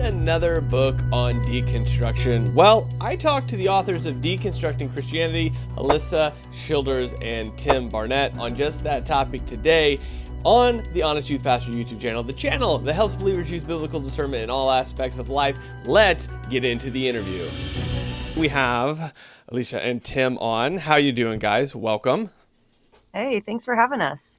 another book on deconstruction. Well, I talked to the authors of Deconstructing Christianity, Alyssa Childers and Tim Barnett, on just that topic today on the Honest Youth Pastor YouTube channel, the channel that helps believers use biblical discernment in all aspects of life. Let's get into the interview. We have Alicia and Tim on. How you doing, guys? Welcome. Hey, thanks for having us.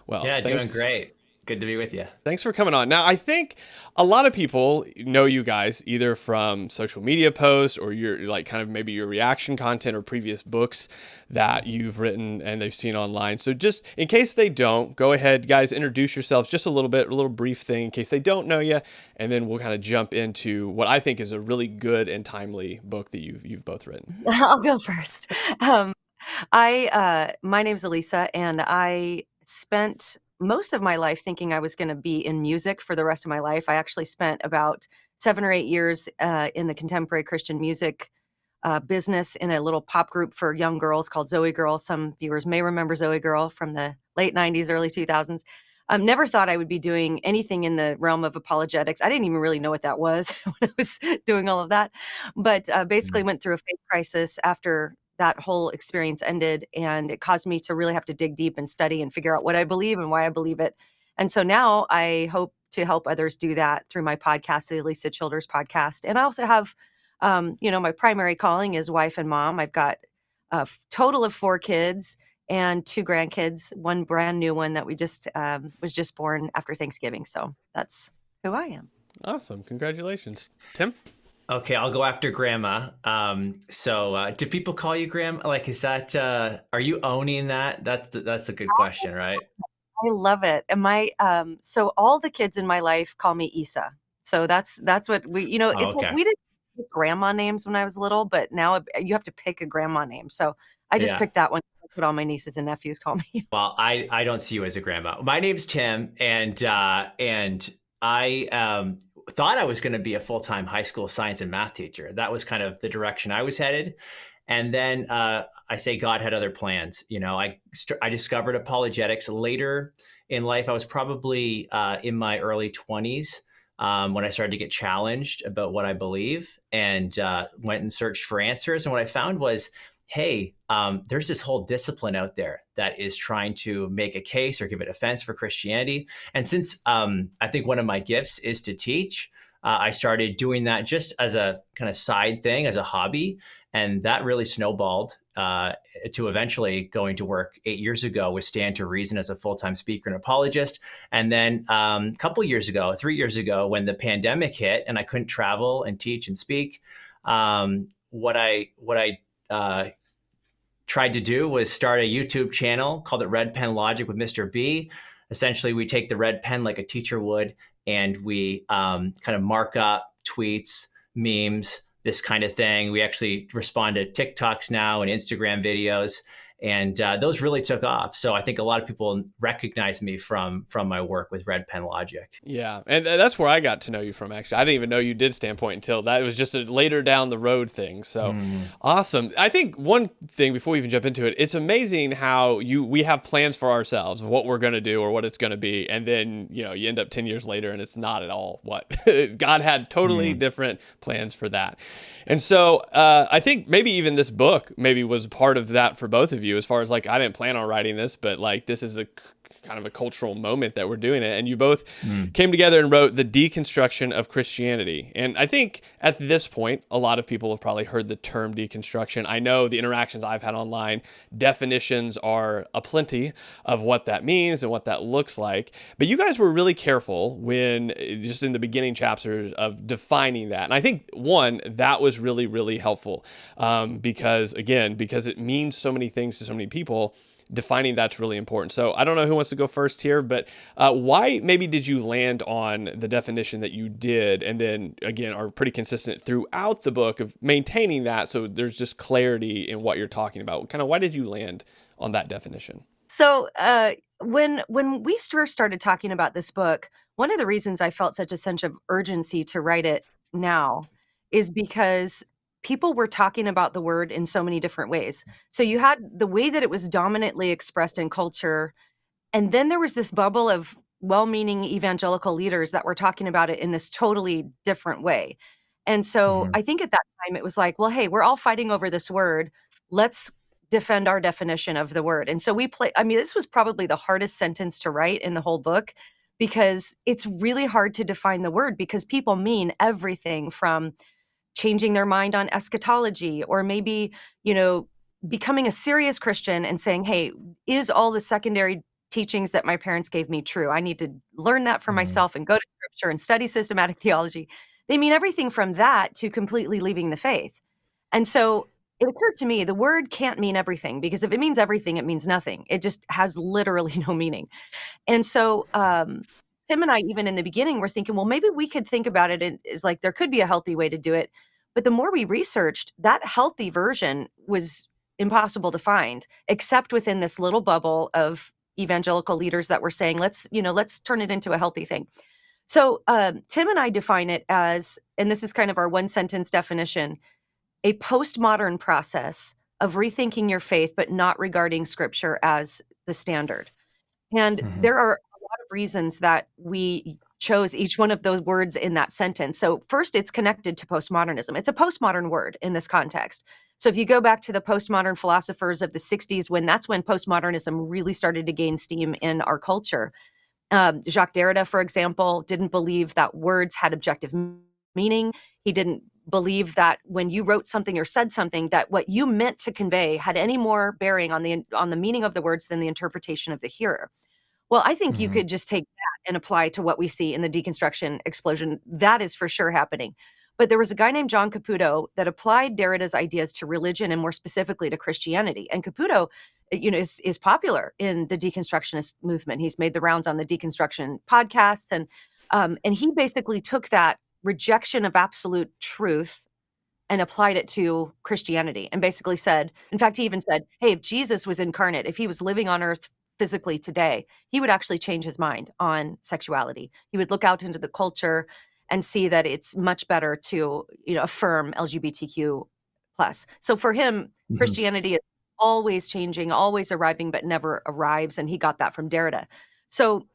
Well, yeah, doing great. Good to be with you. Thanks for coming on. Now, I think a lot of people know you guys either from social media posts or your like kind of maybe your reaction content or previous books that you've written and they've seen online. So just in case they don't, go ahead, guys, introduce yourselves just a little brief thing in case they don't know you, and then we'll kind of jump into what I think is a really good and timely book that you've both written. I'll go first. My name's Elisa, and I spent most of my life thinking I was going to be in music for the rest of my life. I actually spent about 7 or 8 years in the contemporary Christian music business in a little pop group for young girls called Zoe Girl. Some viewers may remember Zoe Girl from the late 90s, early 2000s. Never thought I would be doing anything in the realm of apologetics. I didn't even really know what that was when I was doing all of that. But basically went through a faith crisis after that whole experience ended, and it caused me to really have to dig deep and study and figure out what I believe and why I believe it. And so now I hope to help others do that through my podcast, the Elisa Childers podcast. And I also have, my primary calling is wife and mom. I've got a total of 4 kids and 2 grandkids, one brand new one that we just was just born after Thanksgiving. So that's who I am. Awesome. Congratulations. Tim? Okay, I'll go after Grandma. Do people call you Grandma? Like, is that, are you owning that? That's a good question, right? I love it. And so all the kids in my life call me Isa. So that's what we, Okay. we didn't pick grandma names when I was little, but now you have to pick a grandma name. So I just Yeah. picked that one. That's what all my nieces and nephews call me. Well, I don't see you as a grandma. My name's Tim, and I thought I was going to be a full-time high school science and math teacher. That was kind of the direction I was headed. And then I say God had other plans. I discovered apologetics later in life. I was probably in my early 20s when I started to get challenged about what I believe, and went and searched for answers. And what I found was, hey, there's this whole discipline out there that is trying to make a case or give a defense for Christianity. And since I think one of my gifts is to teach, I started doing that just as a kind of side thing, as a hobby. And that really snowballed to eventually going to work 8 years ago with Stand to Reason as a full-time speaker and apologist. And then a couple years ago, 3 years ago, when the pandemic hit and I couldn't travel and teach and speak, what I tried to do was start a YouTube channel, called it Red Pen Logic with Mr. B. Essentially, we take the red pen like a teacher would, and we kind of mark up tweets, memes, this kind of thing. We actually respond to TikToks now and Instagram videos, and those really took off. So I think a lot of people recognize me from my work with Red Pen Logic. Yeah, and that's where I got to know you from, actually. I didn't even know you did Standpoint until that. It was just a later down the road thing. So awesome. I think one thing before we even jump into it, it's amazing how we have plans for ourselves of what we're going to do or what it's going to be. And then, you end up 10 years later and it's not at all what God had totally different plans for that. And so I think maybe even this book maybe was part of that for both of you, as far as like, I didn't plan on writing this, but like this is a kind of a cultural moment that we're doing it. And you both came together and wrote The Deconstruction of Christianity. And I think at this point, a lot of people have probably heard the term deconstruction. I know the interactions I've had online, definitions are aplenty of what that means and what that looks like. But you guys were really careful when, just in the beginning chapters, of defining that. And I think, one, that was really, really helpful because it means so many things to so many people. Defining that's really important. So I don't know who wants to go first here, but why maybe did you land on the definition that you did, and then again are pretty consistent throughout the book of maintaining that, so there's just clarity in what you're talking about? Kind of why did you land on that definition? So when we first started talking about this book, one of the reasons I felt such a sense of urgency to write it now is because people were talking about the word in so many different ways. So you had the way that it was dominantly expressed in culture, and then there was this bubble of well-meaning evangelical leaders that were talking about it in this totally different way. And so Mhm. I think at that time it was like, well, hey, we're all fighting over this word. Let's defend our definition of the word. And so I mean, this was probably the hardest sentence to write in the whole book because it's really hard to define the word because people mean everything from changing their mind on eschatology or maybe, you know, becoming a serious Christian and saying, hey, is all the secondary teachings that my parents gave me true? I need to learn that for Mhm. myself and go to scripture and study systematic theology. They mean everything from that to completely leaving the faith. And so it occurred to me the word can't mean everything because if it means everything, it means nothing. It just has literally no meaning. And so, Tim and I, even in the beginning, were thinking, well, maybe we could think about it as like there could be a healthy way to do it. But the more we researched, that healthy version was impossible to find, except within this little bubble of evangelical leaders that were saying, let's turn it into a healthy thing. So Tim and I define it as, and this is kind of our one sentence definition, a postmodern process of rethinking your faith, but not regarding scripture as the standard. And Mhm. there are a lot of reasons that we chose each one of those words in that sentence. So first, it's connected to postmodernism. It's a postmodern word in this context. So if you go back to the postmodern philosophers of the 60s, that's when postmodernism really started to gain steam in our culture. Jacques Derrida, for example, didn't believe that words had objective meaning. He didn't believe that when you wrote something or said something, that what you meant to convey had any more bearing on the meaning of the words than the interpretation of the hearer. Well, I think you Mhm. could just take that and apply to what we see in the deconstruction explosion. That is for sure happening. But there was a guy named John Caputo that applied Derrida's ideas to religion and more specifically to Christianity. And Caputo, is popular in the deconstructionist movement. He's made the rounds on the deconstruction podcasts, and he basically took that rejection of absolute truth and applied it to Christianity and basically said, in fact, he even said, hey, if Jesus was incarnate, if he was living on earth physically today, he would actually change his mind on sexuality. He would look out into the culture and see that it's much better to, affirm LGBTQ plus. So for him, Mhm. Christianity is always changing, always arriving, but never arrives. And he got that from Derrida. So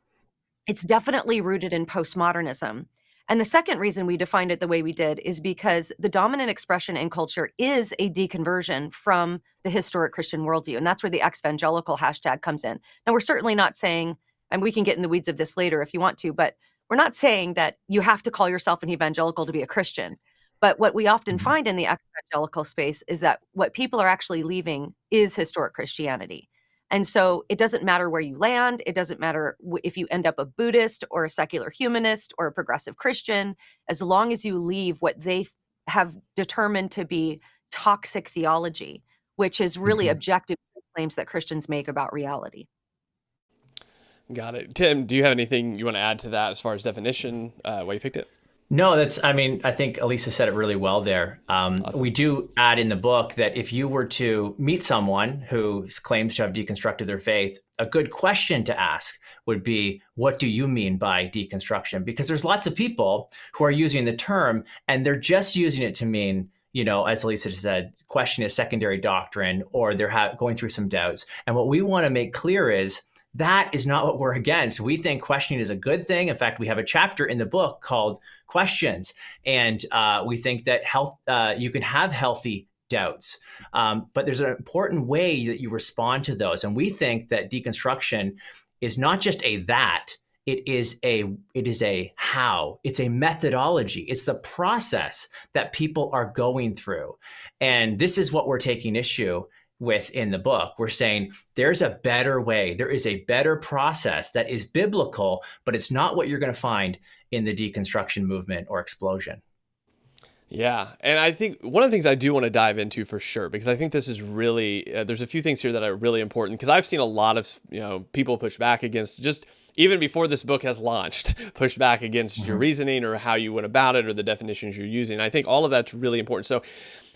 it's definitely rooted in postmodernism. And the second reason we defined it the way we did is because the dominant expression in culture is a deconversion from the historic Christian worldview. And that's where the exvangelical hashtag comes in. Now, we're certainly not saying, and we can get in the weeds of this later if you want to, but we're not saying that you have to call yourself an evangelical to be a Christian. But what we often Mhm. find in the exvangelical space is that what people are actually leaving is historic Christianity. And so it doesn't matter where you land. It doesn't matter if you end up a Buddhist or a secular humanist or a progressive Christian, as long as you leave what they have determined to be toxic theology, which is really Mhm. objective claims that Christians make about reality. Got it. Tim, do you have anything you want to add to that as far as definition, why you picked it? No, I mean, I think Elisa said it really well there. We Awesome. do add in the book that if you were to meet someone who claims to have deconstructed their faith, a good question to ask would be, what do you mean by deconstruction? Because there's lots of people who are using the term and they're just using it to mean, as Elisa said, question a secondary doctrine or they're going through some doubts. And what we want to make clear is that is not what we're against. We think questioning is a good thing. In fact, we have a chapter in the book called Questions, and we think that you can have healthy doubts, but there's an important way that you respond to those. And we think that deconstruction is not just it is a how. It's a methodology. It's the process that people are going through, and this is what we're taking issue with in the book. We're saying there's a better way. There is a better process that is biblical, but it's not what you're going to find in the deconstruction movement or explosion. Yeah, and I think one of the things I do want to dive into for sure, because I think this is really there's a few things here that are really important because I've seen a lot of people push back against just even before this book has launched, push back against your Mm-hmm. reasoning or how you went about it or the definitions you're using. I think all of that's really important. So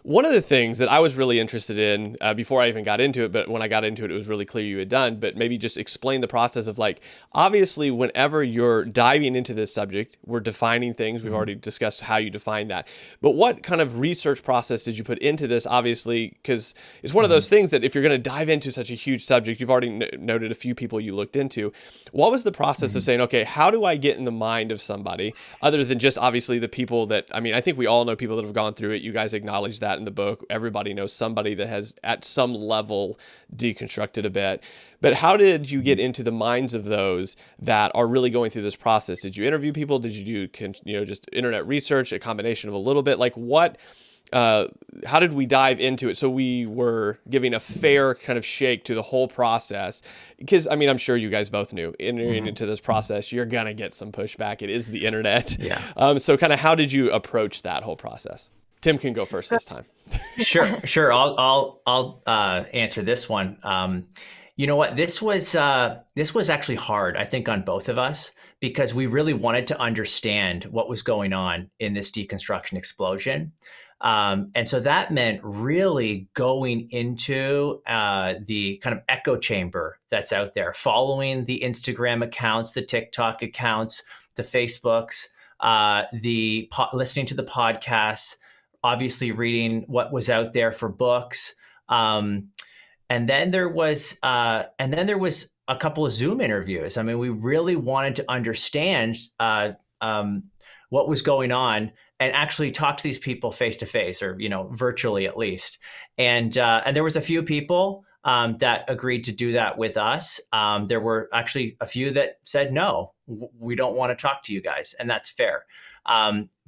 One of the things that I was really interested in before I even got into it, but when I got into it, it was really clear you had done, but maybe just explain the process of like, obviously, whenever you're diving into this subject, we're defining things. We've already discussed how you define that. But what kind of research process did you put into this? Obviously, because it's one of those things that if you're going to dive into such a huge subject, you've already noted a few people you looked into. What was the process of saying, okay, how do I get in the mind of somebody other than just obviously the people that, I mean, I think we all know people that have gone through it. You guys acknowledge that in the book. Everybody knows somebody that has at some level deconstructed a bit. But how did you get into the minds of those that are really going through this process? Did you interview people? Did you do, just internet research, a combination of a little bit? Like how did we dive into it so we were giving a fair kind of shake to the whole process? Because, I mean, I'm sure you guys both knew entering into this process, you're going to get some pushback. It is the internet. Yeah. So kind of how did you approach that whole process? Tim can go first this time. Sure. I'll answer this one. You know what? This was actually hard, I think, on both of us, because we really wanted to understand what was going on in this deconstruction explosion. And so that meant really going into the kind of echo chamber that's out there, following the Instagram accounts, the TikTok accounts, the Facebooks, listening to the podcasts, obviously reading what was out there for books. And then there was a couple of Zoom interviews. I mean, we really wanted to understand what was going on and actually talk to these people face to face, or virtually at least. And there was a few people that agreed to do that with us. There were actually a few that said, no, we don't want to talk to you guys, and that's fair.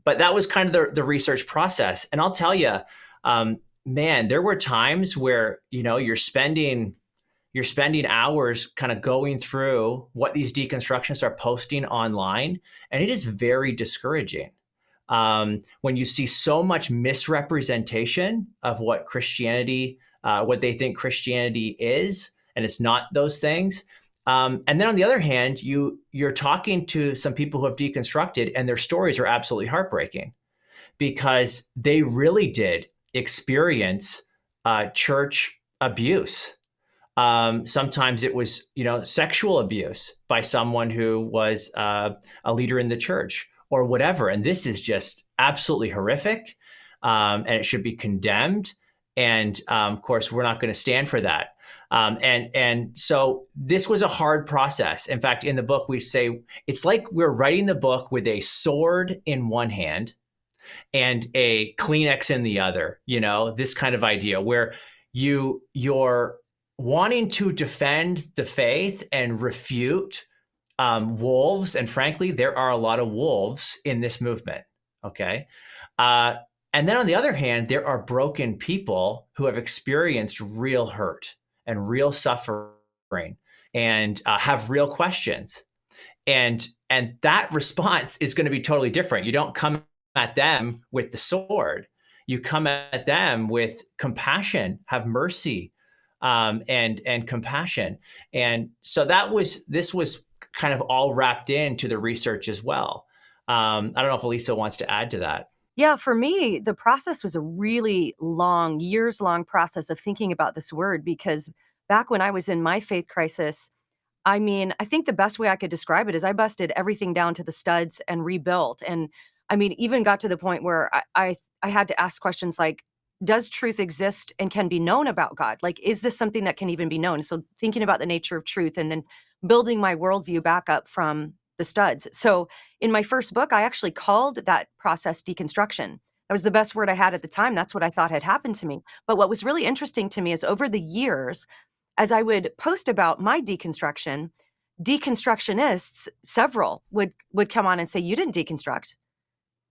But that was kind of the research process. And I'll tell you, man, there were times where, you're spending hours kind of going through what these deconstructionists are posting online. And it is very discouraging when you see so much misrepresentation of what Christianity, what they think Christianity is, and it's not those things. And then on the other hand, you're talking to some people who have deconstructed, and their stories are absolutely heartbreaking, because they really did experience church abuse. Sometimes it was, sexual abuse by someone who was a leader in the church or whatever. And this is just absolutely horrific, and it should be condemned. And of course, we're not going to stand for that. And so this was a hard process. In fact, in the book, we say it's like we're writing the book with a sword in one hand and a Kleenex in the other, this kind of idea where you're wanting to defend the faith and refute wolves. And frankly, there are a lot of wolves in this movement. Okay. And then on the other hand, there are broken people who have experienced real hurt and real suffering and have real questions. And that response is going to be totally different. You don't come at them with the sword. You come at them with compassion, have mercy, and compassion. And so this was kind of all wrapped into the research as well. I don't know if Elisa wants to add to that. Yeah, for me, the process was a really long, years-long process of thinking about this word, because back when I was in my faith crisis, I mean, I think the best way I could describe it is I busted everything down to the studs and rebuilt. And I mean, even got to the point where I had to ask questions like, does truth exist and can be known about God? Like, is this something that can even be known? So thinking about the nature of truth and then building my worldview back up from the studs. So in my first book, I actually called that process deconstruction. That was the best word I had at the time. That's what I thought had happened to me. But what was really interesting to me is over the years, as I would post about my deconstruction, deconstructionists, several would come on and say, you didn't deconstruct.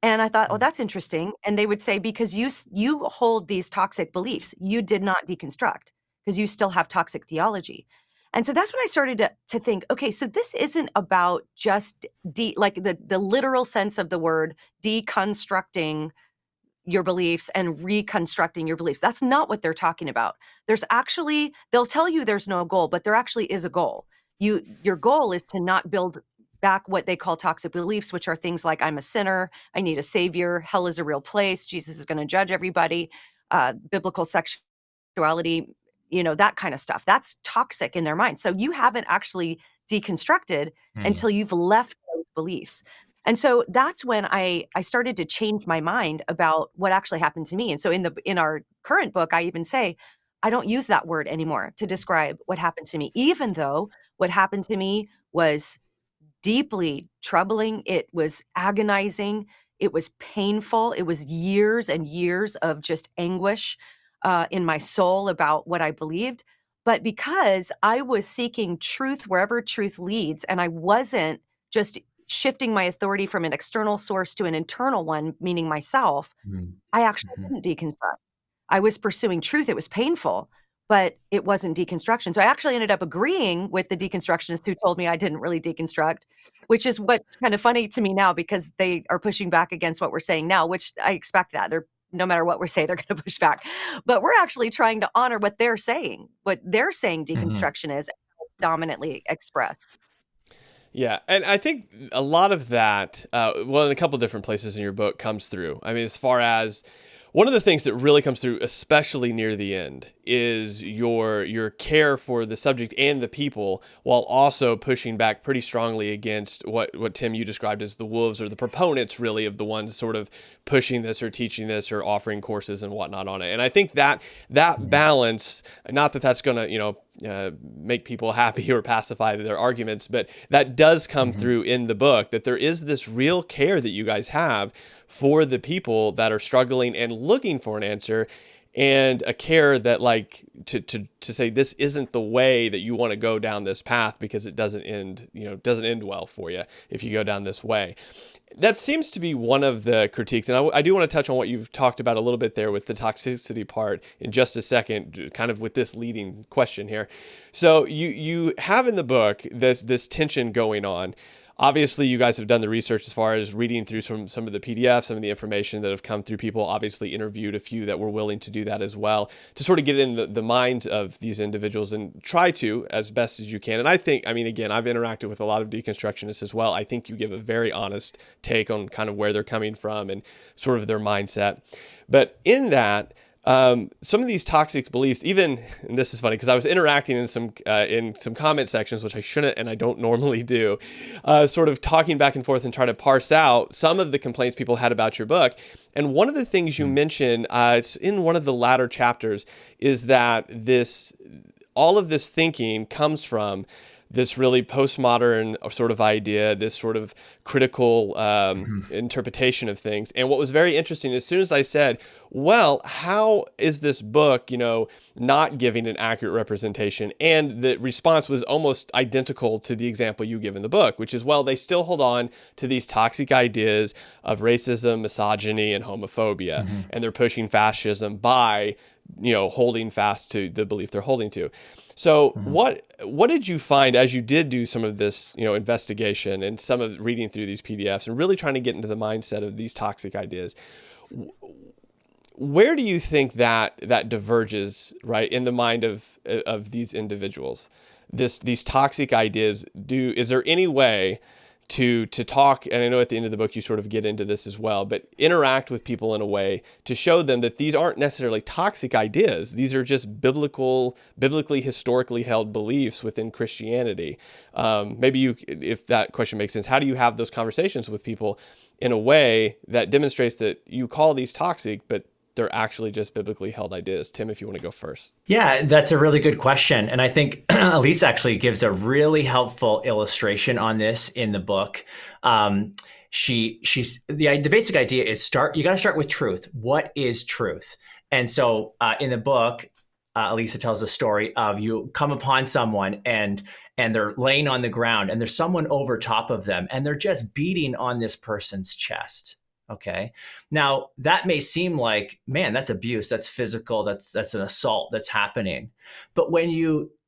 And I thought, oh, that's interesting. And they would say, because you hold these toxic beliefs, you did not deconstruct because you still have toxic theology. And so that's when I started to think, okay, so this isn't about just like the literal sense of the word deconstructing your beliefs and reconstructing your beliefs. That's not what they're talking about. There's actually, they'll tell you there's no goal, but there actually is a goal. Your goal is to not build back what they call toxic beliefs, which are things like I'm a sinner, I need a savior, hell is a real place, Jesus is going to judge everybody. biblical sexuality, that kind of stuff. That's toxic in their mind. So you haven't actually deconstructed until you've left those beliefs. And so that's when I started to change my mind about what actually happened to me. And so in our current book, I even say, I don't use that word anymore to describe what happened to me, even though what happened to me was deeply troubling. It was agonizing. It was painful. It was years and years of just anguish in my soul about what I believed. But because I was seeking truth wherever truth leads, and I wasn't just shifting my authority from an external source to an internal one, meaning myself, I actually didn't deconstruct. I was pursuing truth. It was painful, but it wasn't deconstruction. So I actually ended up agreeing with the deconstructionists who told me I didn't really deconstruct, which is what's kind of funny to me now, because they are pushing back against what we're saying now, which I expect that. No matter what we say, they're going to push back. But we're actually trying to honor what they're saying deconstruction is, and how it's dominantly expressed. Yeah, and I think a lot of that, well, in a couple different places in your book comes through. I mean, as far as one of the things that really comes through, especially near the end, is your care for the subject and the people, while also pushing back pretty strongly against what Tim, you described as the wolves, or the proponents really of the ones sort of pushing this or teaching this or offering courses and whatnot on it. And I think that balance, not that that's going to, make people happy or pacify their arguments, but that does come through in the book, that there is this real care that you guys have for the people that are struggling and looking for an answer, and a care that, like, to say this isn't the way that you want to go down this path, because it doesn't end well for you if you go down this way. That seems to be one of the critiques, and I do want to touch on what you've talked about a little bit there with the toxicity part in just a second, kind of with this leading question here. So you have in the book this tension going on. Obviously, you guys have done the research as far as reading through some of the PDFs, some of the information that have come through. People obviously interviewed a few that were willing to do that as well, to sort of get in the minds of these individuals and try to, as best as you can. And I think, I mean, again, I've interacted with a lot of deconstructionists as well. I think you give a very honest take on kind of where they're coming from and sort of their mindset. But in that, some of these toxic beliefs, even, and this is funny because I was interacting in some comment sections, which I shouldn't and I don't normally do, sort of talking back and forth and trying to parse out some of the complaints people had about your book. And one of the things you mentioned, it's in one of the latter chapters, is that all of this thinking comes from this really postmodern sort of idea, this sort of critical interpretation of things. And what was very interesting, as soon as I said, well, how is this book, not giving an accurate representation? And the response was almost identical to the example you give in the book, which is, well, they still hold on to these toxic ideas of racism, misogyny, and homophobia. And they're pushing fascism by holding fast to the belief they're holding to. So what did you find as you did do some of this, investigation and some of reading through these PDFs and really trying to get into the mindset of these toxic ideas? Where do you think that diverges, right, in the mind of these individuals? These toxic ideas, is there any way to talk, and I know at the end of the book you sort of get into this as well, but interact with people in a way to show them that these aren't necessarily toxic ideas. These are just biblically, historically held beliefs within Christianity. Maybe if that question makes sense, how do you have those conversations with people in a way that demonstrates that you call these toxic, but they're actually just biblically held ideas? Tim, if you want to go first. Yeah, that's a really good question. And I think Elise actually gives a really helpful illustration on this in the book. She's the basic idea is you got to start with truth. What is truth? And so in the book, Elisa tells a story of you come upon someone and they're laying on the ground and there's someone over top of them and they're just beating on this person's chest. Okay. Now that may seem like, man, that's abuse, that's physical, that's an assault that's happening. But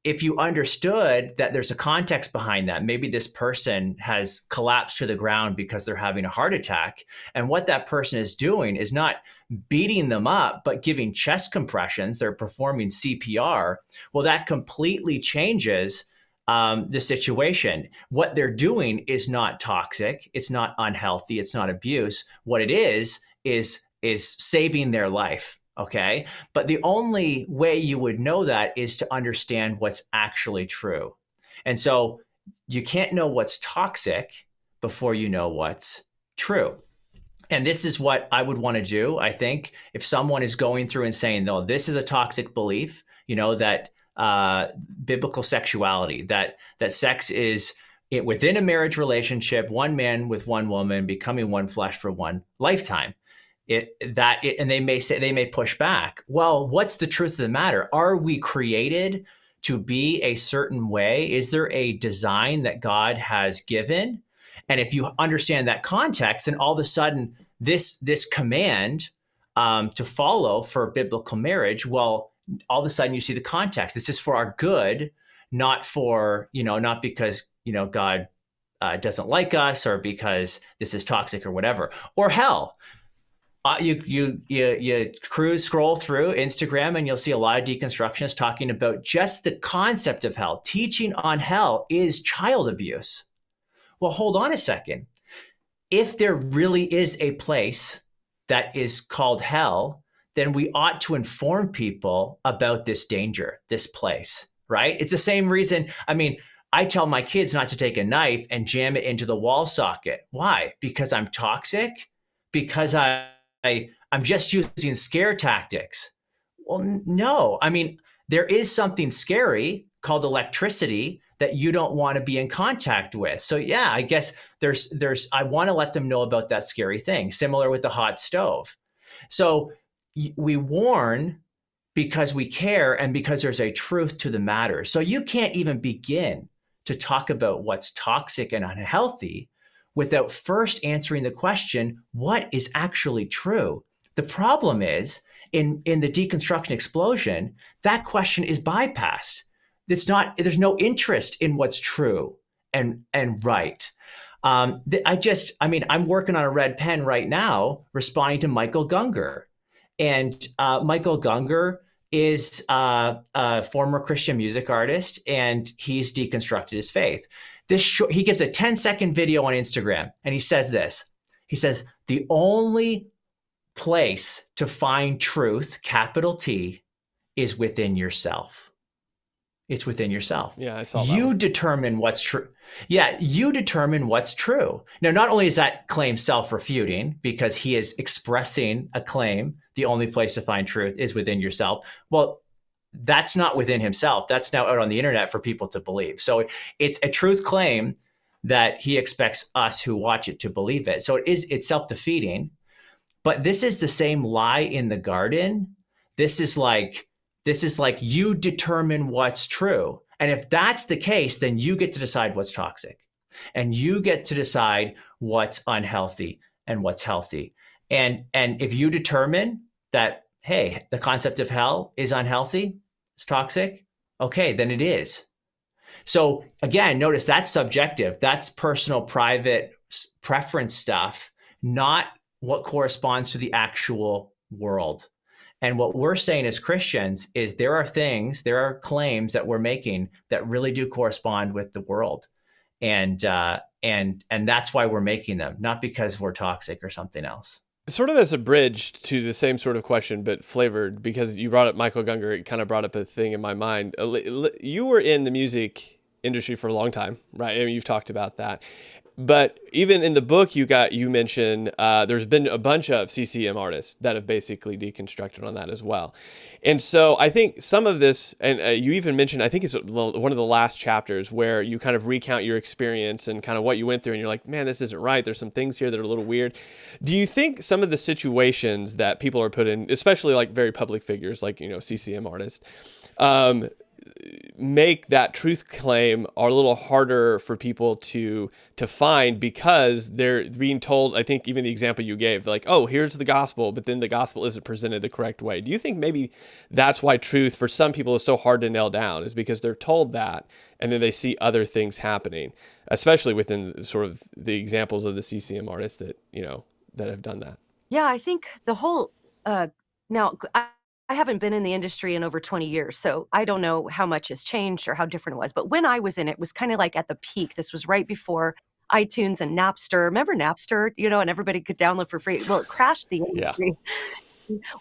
if you understood that there's a context behind that, maybe this person has collapsed to the ground because they're having a heart attack. And what that person is doing is not beating them up, but giving chest compressions. They're performing CPR. Well, that completely changes the situation. What they're doing is not toxic. It's not unhealthy. It's not abuse. What it is saving their life. Okay. But the only way you would know that is to understand what's actually true. And so you can't know what's toxic before you know what's true. And this is what I would want to do. I think if someone is going through and saying, no, this is a toxic belief, that biblical sexuality, that sex is within a marriage relationship, one man with one woman becoming one flesh for one lifetime. And they may push back. Well, what's the truth of the matter? Are we created to be a certain way? Is there a design that God has given? And if you understand that context, then all of a sudden this command to follow for biblical marriage, well, all of a sudden you see the context. This is for our good, not for, not because, God doesn't like us or because this is toxic or whatever, or hell. You scroll through Instagram and you'll see a lot of deconstructionists talking about just the concept of hell. Teaching on hell is child abuse. Well, hold on a second. If there really is a place that is called hell, then we ought to inform people about this danger, this place, right? It's the same reason. I mean, I tell my kids not to take a knife and jam it into the wall socket. Why? Because I'm toxic? Because I'm just using scare tactics? Well, no. I mean, there is something scary called electricity that you don't want to be in contact with. So yeah, I guess I want to let them know about that scary thing, similar with the hot stove. So we warn because we care and because there's a truth to the matter. So you can't even begin to talk about what's toxic and unhealthy without first answering the question, what is actually true? The problem is in the deconstruction explosion, that question is bypassed. There's no interest in what's true and right. I'm working on a red pen right now, responding to Michael Gungor. And Michael Gungor is a former Christian music artist, and he's deconstructed his faith. He gives a 10-second video on Instagram, and he says this. He says, the only place to find truth, capital T, is within yourself. It's within yourself. Yeah, I saw that. You determine what's true. Yeah, you determine what's true. Now, not only is that claim self-refuting because he is expressing a claim, the only place to find truth is within yourself. Well, that's not within himself. That's now out on the internet for people to believe. So it's a truth claim that he expects us who watch it to believe it. So it's self-defeating. But this is the same lie in the garden. This is like you determine what's true. And if that's the case, then you get to decide what's toxic. And you get to decide what's unhealthy and what's healthy. And if you determine that, hey, the concept of hell is unhealthy, it's toxic, okay, then it is. So again, notice that's subjective. That's personal, private preference stuff, not what corresponds to the actual world. And what we're saying as Christians is there are claims that we're making that really do correspond with the world. And that's why we're making them, not because we're toxic or something else. Sort of as a bridge to the same sort of question, but flavored, because you brought up Michael Gungor, it kind of brought up a thing in my mind. You were in the music industry for a long time, right? I mean, you've talked about that. But even in the book you mentioned there's been a bunch of CCM artists that have basically deconstructed on that as well. And so I think some of this, and you even mentioned, I think it's one of the last chapters where you kind of recount your experience and kind of what you went through, and you're like, man, this isn't right. There's some things here that are a little weird. Do you think some of the situations that people are put in, especially like very public figures like, CCM artists, make that truth claim are a little harder for people to find because they're being told, I think even the example you gave, like, oh, here's the gospel, but then the gospel isn't presented the correct way. Do you think maybe that's why truth for some people is so hard to nail down, is because they're told that and then they see other things happening, especially within sort of the examples of the CCM artists that, that have done that? Yeah, I think the whole, now I haven't been in the industry in over 20 years, so I don't know how much has changed or how different it was. But when I was in it, was kind of like at the peak. This was right before iTunes and Napster. Remember Napster, and everybody could download for free. Well, it crashed the industry.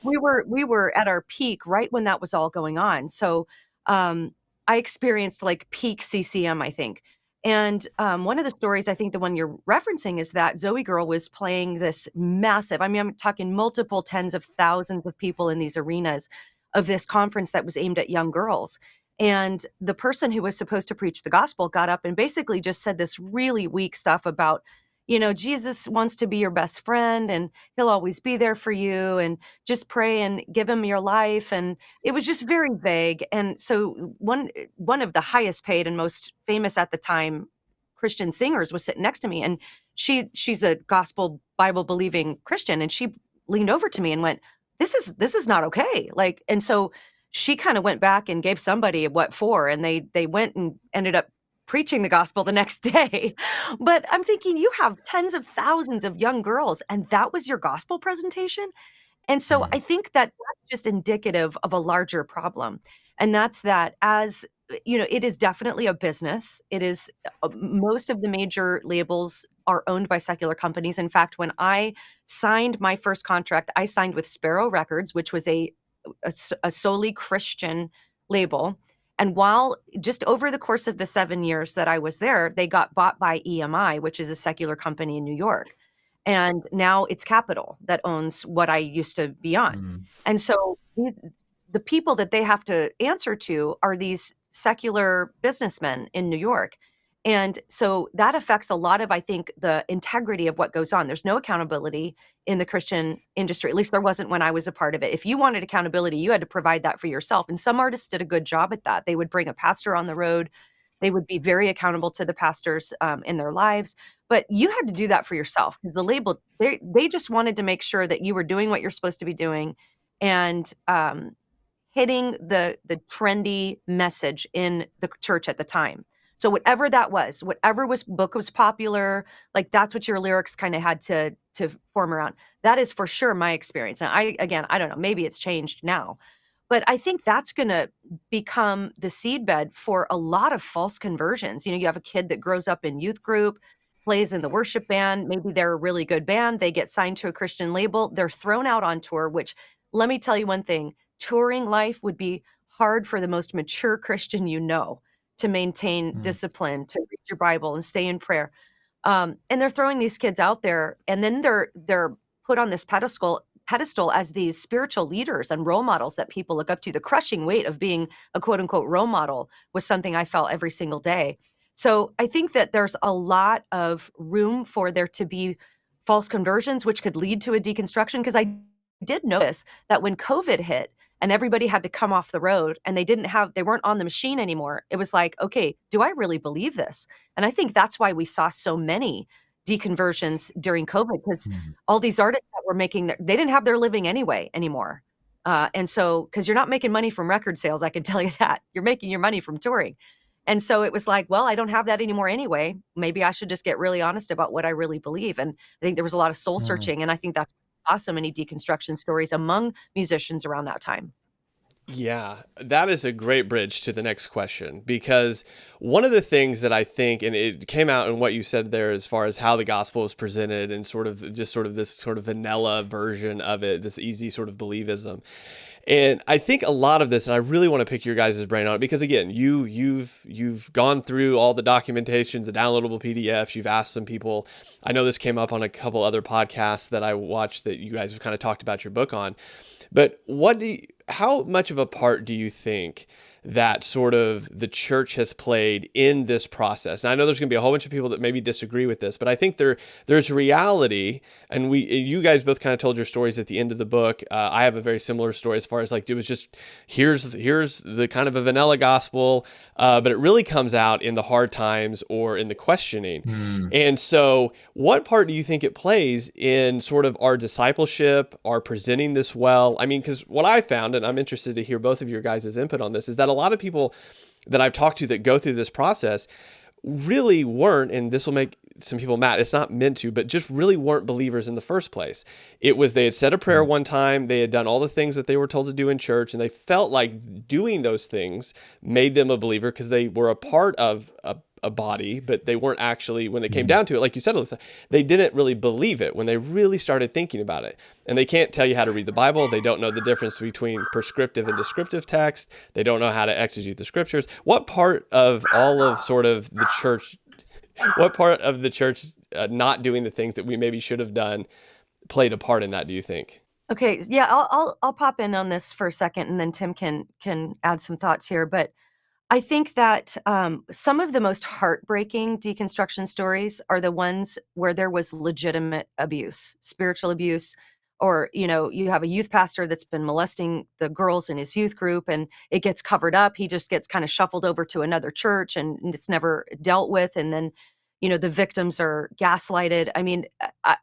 we were at our peak right when that was all going on. So I experienced like peak CCM, I think. And one of the stories, I think the one you're referencing, is that Zoe Girl was playing this massive, I mean, I'm talking multiple tens of thousands of people in these arenas of this conference that was aimed at young girls. And the person who was supposed to preach the gospel got up and basically just said this really weak stuff about, Jesus wants to be your best friend and he'll always be there for you, and just pray and give him your life. And it was just very vague. And so one of the highest paid and most famous at the time Christian singers was sitting next to me, and she's a gospel Bible believing Christian, and she leaned over to me and went, this is not okay. Like, and so she kind of went back and gave somebody what for, and they went and ended up preaching the gospel the next day. But I'm thinking, you have tens of thousands of young girls, and that was your gospel presentation? And so I Mm. think that that's just indicative of a larger problem. And that's that, as it is definitely a business. It is, most of the major labels are owned by secular companies. In fact, when I signed my first contract, I signed with Sparrow Records, which was a solely Christian label. And while just over the course of the 7 years that I was there, they got bought by EMI, which is a secular company in New York. And now it's Capitol that owns what I used to be on. Mm. And so the people that they have to answer to are these secular businessmen in New York. And so that affects a lot of, I think, the integrity of what goes on. There's no accountability in the Christian industry. At least there wasn't when I was a part of it. If you wanted accountability, you had to provide that for yourself. And some artists did a good job at that. They would bring a pastor on the road. They would be very accountable to the pastors in their lives. But you had to do that for yourself, because the label, they just wanted to make sure that you were doing what you're supposed to be doing, and hitting the trendy message in the church at the time. So whatever that was, whatever book was popular, like that's what your lyrics kind of had to form around. That is for sure my experience. And I don't know, maybe it's changed now, but I think that's going to become the seedbed for a lot of false conversions. You have a kid that grows up in youth group, plays in the worship band. Maybe they're a really good band. They get signed to a Christian label. They're thrown out on tour, which, let me tell you one thing, touring life would be hard for the most mature Christian to maintain Mm. discipline, to read your Bible and stay in prayer. And they're throwing these kids out there, and then they're put on this pedestal as these spiritual leaders and role models that people look up to. The crushing weight of being a quote unquote role model was something I felt every single day. So I think that there's a lot of room for there to be false conversions, which could lead to a deconstruction. Because I did notice that when COVID hit and everybody had to come off the road and they weren't on the machine anymore, it was like, okay, do I really believe this? And I think that's why we saw so many deconversions during COVID, because Mm. all these artists that were they didn't have their living anymore. And so, because you're not making money from record sales, I can tell you that. You're making your money from touring. And so it was like, well, I don't have that anymore anyway. Maybe I should just get really honest about what I really believe. And I think there was a lot of soul Mm. searching. And I think that's why I saw so many deconstruction stories among musicians around that time. Yeah, that is a great bridge to the next question, because one of the things that I think, and it came out in what you said there as far as how the gospel is presented and sort of this sort of vanilla version of it, this easy sort of believism. And I think a lot of this, and I really want to pick your guys' brain on it, because again, you've gone through all the documentations, the downloadable PDFs, you've asked some people. I know this came up on a couple other podcasts that I watched that you guys have kind of talked about your book on. But how much of a part do you think that sort of the church has played in this process? And I know there's going to be a whole bunch of people that maybe disagree with this, but I think there's reality. And you guys both kind of told your stories at the end of the book. I have a very similar story as far as like, it was just, here's the kind of a vanilla gospel, but it really comes out in the hard times or in the questioning. Mm. And so what part do you think it plays in sort of our discipleship, our presenting this well? I mean, because what I found, and I'm interested to hear both of your guys' input on this, is that a lot of people that I've talked to that go through this process really weren't, and this will make some people mad, it's not meant to, but just really weren't believers in the first place. It was, they had said a prayer one time, they had done all the things that they were told to do in church, and they felt like doing those things made them a believer because they were a part of a body, but they weren't actually, when it came down to it, like you said, Alyssa, they didn't really believe it when they really started thinking about it. And they can't tell you how to read the Bible. They don't know the difference between prescriptive and descriptive text. They don't know how to exegete the scriptures. What part of all of sort of the church, what part of the church not doing the things that we maybe should have done played a part in that, do you think? Okay, yeah, I'll pop in on this for a second, and then Tim can add some thoughts here. But I think that some of the most heartbreaking deconstruction stories are the ones where there was legitimate abuse, spiritual abuse, or you have a youth pastor that's been molesting the girls in his youth group, and it gets covered up. He just gets kind of shuffled over to another church, and it's never dealt with. And then, the victims are gaslighted. I mean,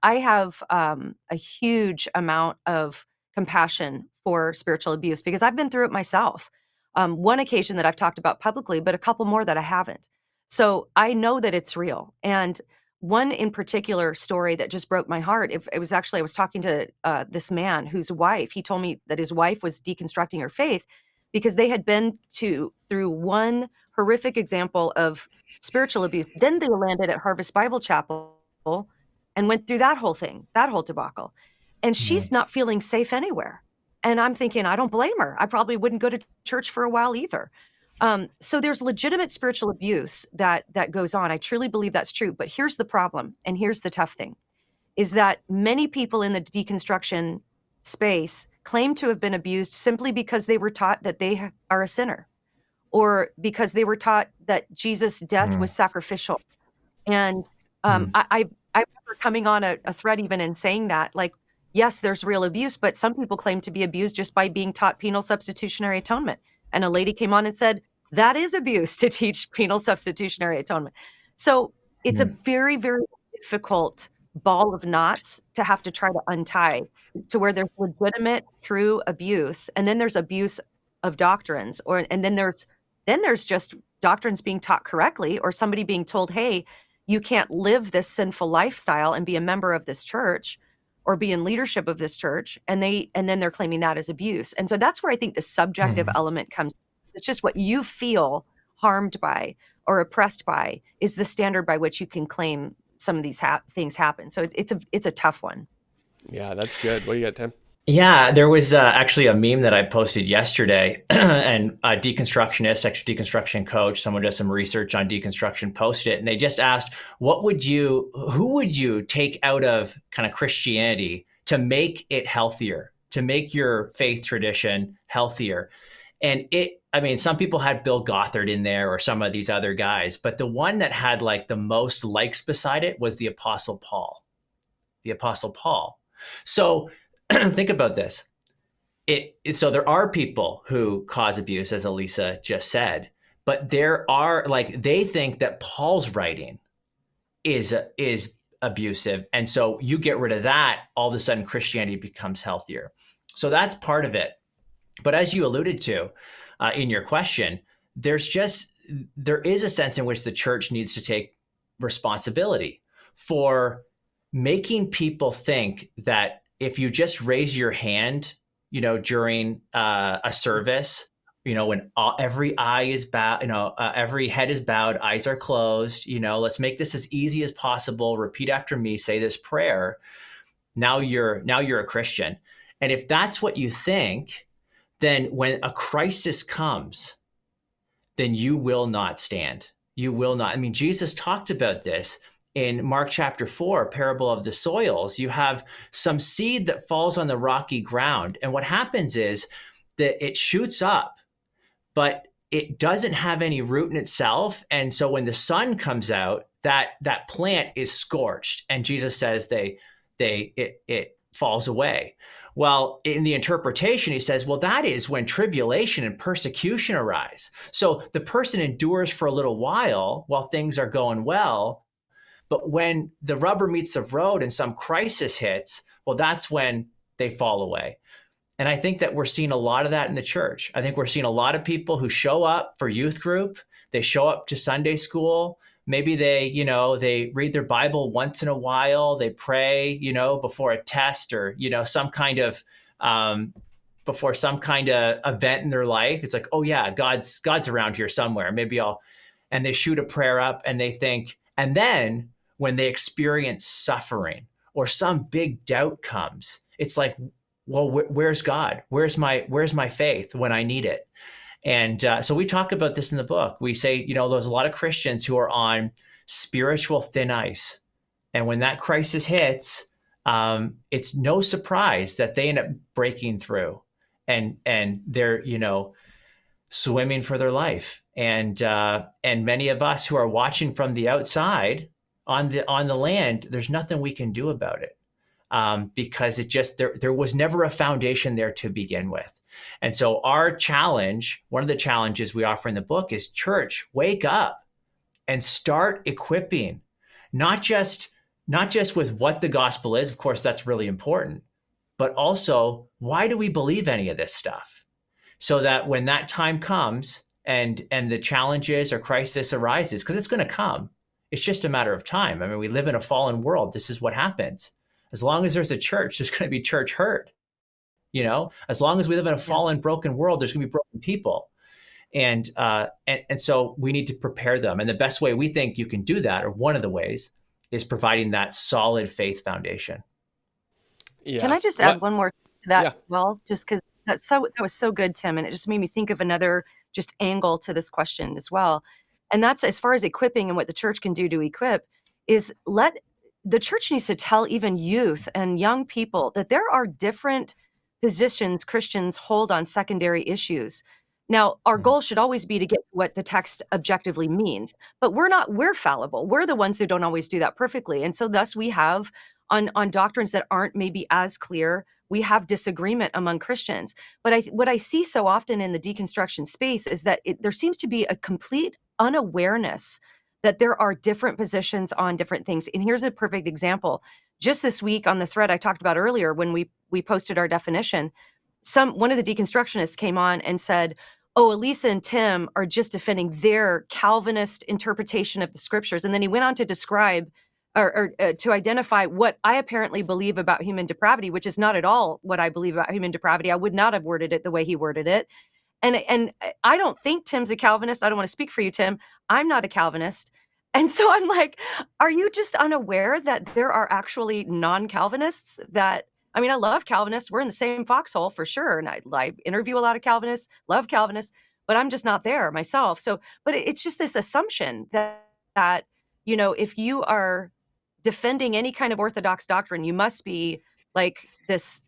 I have a huge amount of compassion for spiritual abuse because I've been through it myself. One occasion that I've talked about publicly, but a couple more that I haven't. So I know that it's real. And one in particular story that just broke my heart, it was actually, I was talking to this man whose wife, he told me that his wife was deconstructing her faith because they had been through one horrific example of spiritual abuse. Then they landed at Harvest Bible Chapel and went through that whole thing, that whole debacle. And she's not feeling safe anywhere. And I'm thinking, I don't blame her. I probably wouldn't go to church for a while either. So there's legitimate spiritual abuse that goes on. I truly believe that's true. But here's the problem, and here's the tough thing, is that many people in the deconstruction space claim to have been abused simply because they were taught that they are a sinner, or because they were taught that Jesus' death was sacrificial. And I remember coming on a thread even and saying that, like, yes, there's real abuse, but some people claim to be abused just by being taught penal substitutionary atonement. And a lady came on and said, that is abuse to teach penal substitutionary atonement. So it's a very, very difficult ball of knots to have to try to untie, to where there's legitimate, true abuse, and then there's abuse of doctrines, and then there's just doctrines being taught correctly, or somebody being told, hey, you can't live this sinful lifestyle and be a member of this church or be in leadership of this church, and then they're claiming that as abuse. And so that's where I think the subjective element comes. It's just what you feel harmed by or oppressed by is the standard by which you can claim some of these things happen. So it's a tough one. Yeah, that's good. What do you got, Tim? Yeah, there was actually a meme that I posted yesterday, and a deconstructionist, actually deconstruction coach, someone does some research on deconstruction, posted it, and they just asked, who would you take out of kind of Christianity to make it healthier, to make your faith tradition healthier? And some people had Bill Gothard in there or some of these other guys, but the one that had like the most likes beside it was the Apostle Paul. The Apostle Paul. So think about this. So there are people who cause abuse, as Elisa just said, but there are, like, they think that Paul's writing is abusive. And so you get rid of that, all of a sudden Christianity becomes healthier. So that's part of it. But as you alluded to in your question, there is a sense in which the church needs to take responsibility for making people think that if you just raise your hand, during a service, when every eye is bowed, every head is bowed, eyes are closed, let's make this as easy as possible. Repeat after me, say this prayer. Now you're a Christian. And if that's what you think, then when a crisis comes, then you will not stand. You will not. I mean, Jesus talked about this in Mark chapter 4, parable of the soils. You have some seed that falls on the rocky ground. And what happens is that it shoots up, but it doesn't have any root in itself. And so when the sun comes out, that plant is scorched. And Jesus says it falls away. Well, in the interpretation, he says, well, that is when tribulation and persecution arise. So the person endures for a little while things are going well. But when the rubber meets the road and some crisis hits, well, that's when they fall away. And I think that we're seeing a lot of that in the church. I think we're seeing a lot of people who show up for youth group. They show up to Sunday school. Maybe they read their Bible once in a while. They pray, before a test or, some kind of, before some kind of event in their life. It's like, oh yeah, God's around here somewhere. Maybe I'll, and they shoot a prayer up and they think, and then when they experience suffering or some big doubt comes, it's like, well, where's God? Where's my faith when I need it? And so we talk about this in the book. We say, there's a lot of Christians who are on spiritual thin ice. And when that crisis hits, it's no surprise that they end up breaking through and they're, swimming for their life. And many of us who are watching from the outside on the land, there's nothing we can do about it. Because it just, there was never a foundation there to begin with. And so our challenge, one of the challenges we offer in the book is, church, wake up and start equipping, not just with what the gospel is. Of course, that's really important, but also, why do we believe any of this stuff? So that when that time comes and the challenges or crisis arises, because it's going to come, it's just a matter of time. I mean, we live in a fallen world. This is what happens. As long as there's a church, there's going to be church hurt. As long as we live in a fallen, broken world, there's going to be broken people. And so we need to prepare them. And the best way we think you can do that, or one of the ways, is providing that solid faith foundation. Yeah. Can I just add one more to that? Yeah. Well, just because that was so good, Tim. And it just made me think of another just angle to this question as well. And that's, as far as equipping and what the church can do to equip, is the church needs to tell even youth and young people that there are different positions Christians hold on secondary issues. Now, our goal should always be to get what the text objectively means, but we're fallible. We're the ones who don't always do that perfectly. And so thus we have on doctrines that aren't maybe as clear, we have disagreement among Christians. But what I see so often in the deconstruction space is that there seems to be a complete unawareness that there are different positions on different things. And here's a perfect example. Just this week on the thread I talked about earlier, when we posted our definition, one of the deconstructionists came on and said, oh, Elisa and Tim are just defending their Calvinist interpretation of the scriptures. And then he went on to describe or to identify what I apparently believe about human depravity, which is not at all what I believe about human depravity. I would not have worded it the way he worded it. And I don't think Tim's a Calvinist. I don't want to speak for you, Tim. I'm not a Calvinist. And so I'm like, are you just unaware that there are actually non-Calvinists I love Calvinists. We're in the same foxhole for sure. And I interview a lot of Calvinists, love Calvinists, but I'm just not there myself. So, but it's just this assumption that if you are defending any kind of Orthodox doctrine, you must be like this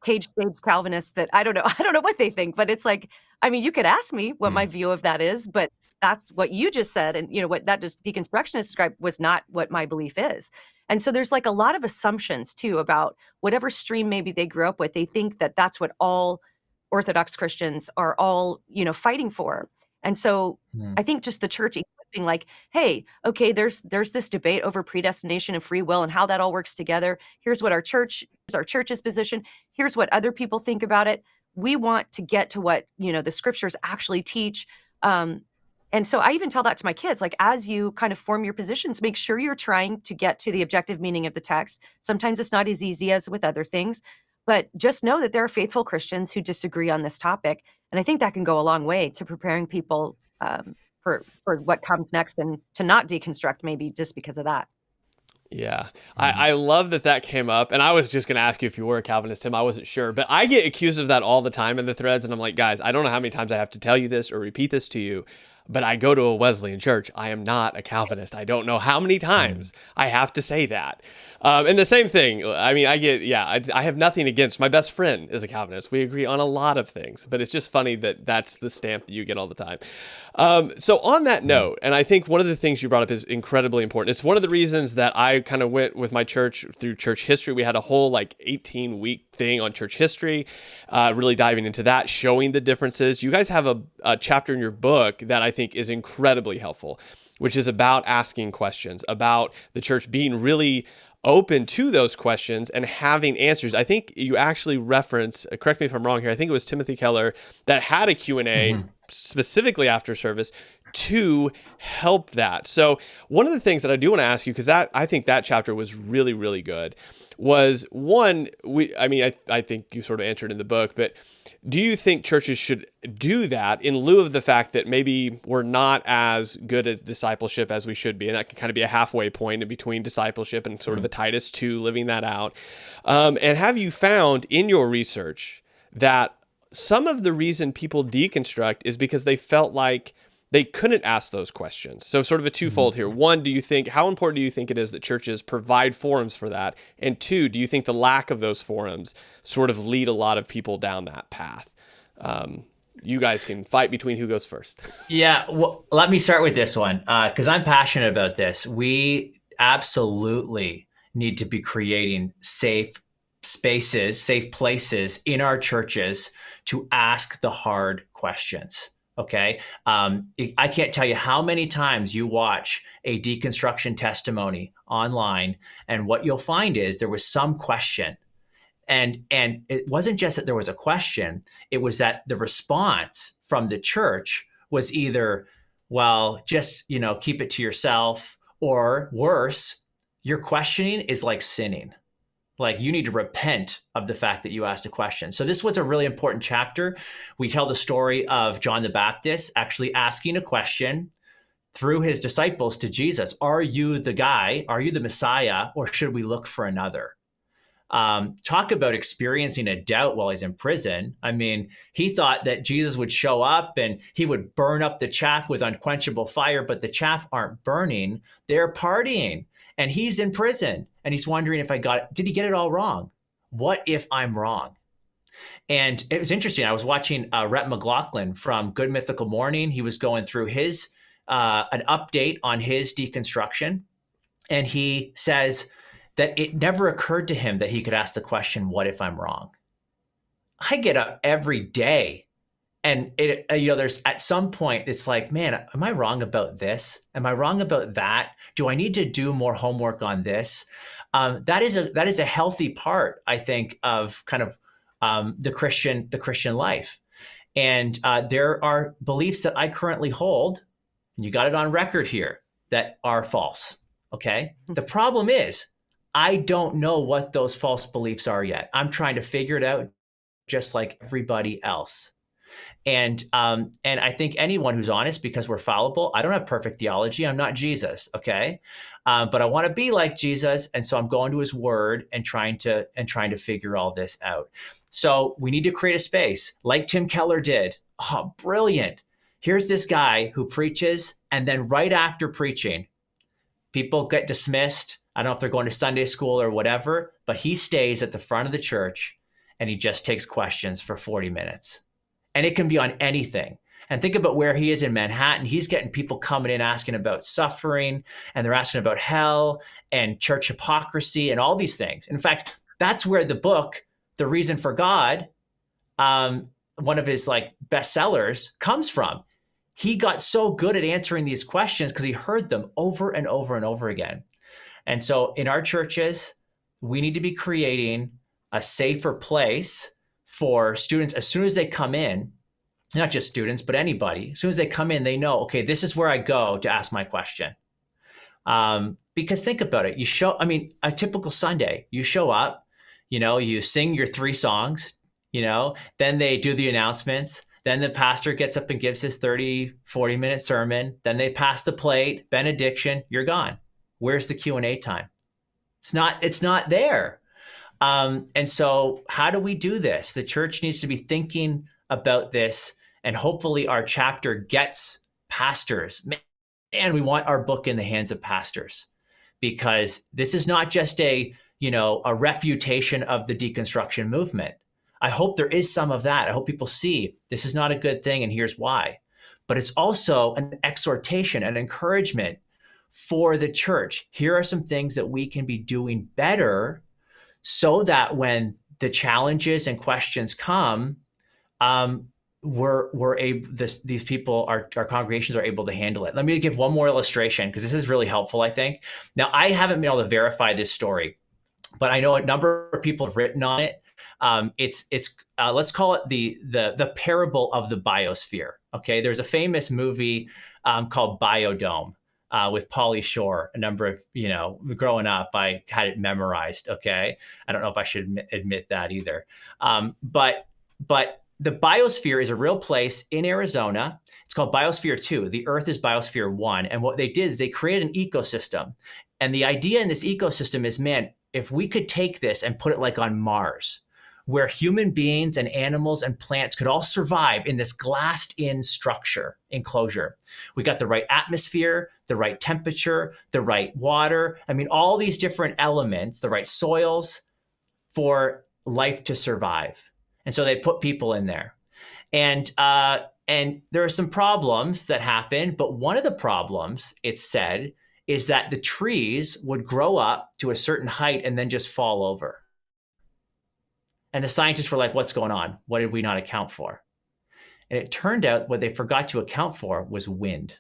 cage-stage Calvinist that I don't know what they think, but it's like, you could ask me what my view of that is, but that's what you just said. And what that just deconstructionist described was not what my belief is. And so there's like a lot of assumptions too about whatever stream maybe they grew up with. They think that that's what all Orthodox Christians are all, fighting for. And so I think just the church equipping like, hey, okay, there's this debate over predestination and free will and how that all works together. Here's what our church's position. Here's what other people think about it. We want to get to what, the scriptures actually teach. And so I even tell that to my kids, like, as you kind of form your positions, make sure you're trying to get to the objective meaning of the text. Sometimes it's not as easy as with other things, but just know that there are faithful Christians who disagree on this topic. And I think that can go a long way to preparing people for what comes next and to not deconstruct maybe just because of that. Yeah, I love that came up. And I was just going to ask you if you were a Calvinist, Tim. I wasn't sure. But I get accused of that all the time in the threads. And I'm like, guys, I don't know how many times I have to tell you this or repeat this to you. But I go to a Wesleyan church. I am not a Calvinist. I don't know how many times I have to say that. And the same thing, I have nothing against, my best friend is a Calvinist. We agree on a lot of things, but it's just funny that that's the stamp that you get all the time. So on that note, and I think one of the things you brought up is incredibly important. It's one of the reasons that I kind of went with my church through church history. We had a whole 18-week thing on church history, really diving into that, showing the differences. You guys have a chapter in your book that I think is incredibly helpful, which is about asking questions, about the church being really open to those questions and having answers. I think you actually reference, correct me if I'm wrong here, I think it was Timothy Keller that had a Q&A specifically after service to help that. So one of the things that I do want to ask you, because I think that chapter was really, really good, was one, I think you sort of answered in the book, but do you think churches should do that in lieu of the fact that maybe we're not as good at discipleship as we should be? And that can kind of be a halfway point in between discipleship and sort of a Titus 2, living that out. And have you found in your research that some of the reason people deconstruct is because they felt like they couldn't ask those questions? So sort of a twofold here. One, how important do you think it is that churches provide forums for that? And two, do you think the lack of those forums sort of lead a lot of people down that path? You guys can fight between who goes first. Yeah, well, let me start with this one because I'm passionate about this. We absolutely need to be creating safe spaces, safe places in our churches to ask the hard questions. Okay. I can't tell you how many times you watch a deconstruction testimony online, and what you'll find is there was some question. And it wasn't just that there was a question, it was that the response from the church was either, well, just, keep it to yourself, or worse, your questioning is like sinning. Like you need to repent of the fact that you asked a question. So this was a really important chapter. We tell the story of John the Baptist actually asking a question through his disciples to Jesus. Are you the guy? Are you the Messiah? Or should we look for another? Talk about experiencing a doubt while he's in prison. I mean, he thought that Jesus would show up and he would burn up the chaff with unquenchable fire, but the chaff aren't burning. They're partying. And he's in prison and he's wondering did he get it all wrong? What if I'm wrong? And it was interesting. I was watching Rhett McLaughlin from Good Mythical Morning. He was going through an update on his deconstruction. And he says that it never occurred to him that he could ask the question, what if I'm wrong? I get up every day. And there's at some point, it's like, man, am I wrong about this? Am I wrong about that? Do I need to do more homework on this? That is a healthy part, I think, of kind of the Christian life. And there are beliefs that I currently hold, and you got it on record here, that are false. Okay. The problem is, I don't know what those false beliefs are yet. I'm trying to figure it out, just like everybody else. And I think anyone who's honest, because we're fallible, I don't have perfect theology. I'm not Jesus, okay? But I want to be like Jesus, and so I'm going to his word and trying to figure all this out. So we need to create a space like Tim Keller did. Oh, brilliant. Here's this guy who preaches, and then right after preaching, people get dismissed. I don't know if they're going to Sunday school or whatever, but he stays at the front of the church and he just takes questions for 40 minutes. And it can be on anything. And think about where he is in Manhattan. He's getting people coming in asking about suffering, and they're asking about hell and church hypocrisy and all these things. In fact, that's where the book, The Reason for God, one of his bestsellers, comes from. He got so good at answering these questions because he heard them over and over and over again. And so in our churches, we need to be creating a safer place for students as soon as they come in, not just students, but anybody. As soon as they come in, they know, okay, this is where I go to ask my question. Because think about it. A typical Sunday, you show up, you sing your 3 songs, then they do the announcements. Then the pastor gets up and gives his 30, 40-minute sermon. Then they pass the plate, benediction, you're gone. Where's the Q&A time? It's not there. And so how do we do this? The church needs to be thinking about this, and hopefully our chapter gets pastors. Man, we want our book in the hands of pastors, because this is not just a refutation of the deconstruction movement. I hope there is some of that. I hope people see this is not a good thing and here's why. But it's also an exhortation, an encouragement for the church. Here are some things that we can be doing better, so that when the challenges and questions come, these people, our congregations, are able to handle it. Let me give one more illustration, because this is really helpful, I think. Now, I haven't been able to verify this story, but I know a number of people have written on it. It's let's call it the parable of the biosphere. Okay, there's a famous movie called Biodome. with Pauly Shore. A number of, growing up, I had it memorized. Okay. I don't know if I should admit that either. But the biosphere is a real place in Arizona. It's called Biosphere 2. The Earth is Biosphere 1. And what they did is they created an ecosystem. And the idea in this ecosystem is, man, if we could take this and put it like on Mars, where human beings and animals and plants could all survive in this glassed-in enclosure. We got the right atmosphere, the right temperature, the right water. I mean, all these different elements, the right soils for life to survive. And so they put people in there. And there are some problems that happen, but one of the problems, it's said, is that the trees would grow up to a certain height and then just fall over. And the scientists were like, what's going on? What did we not account for? And it turned out what they forgot to account for was wind.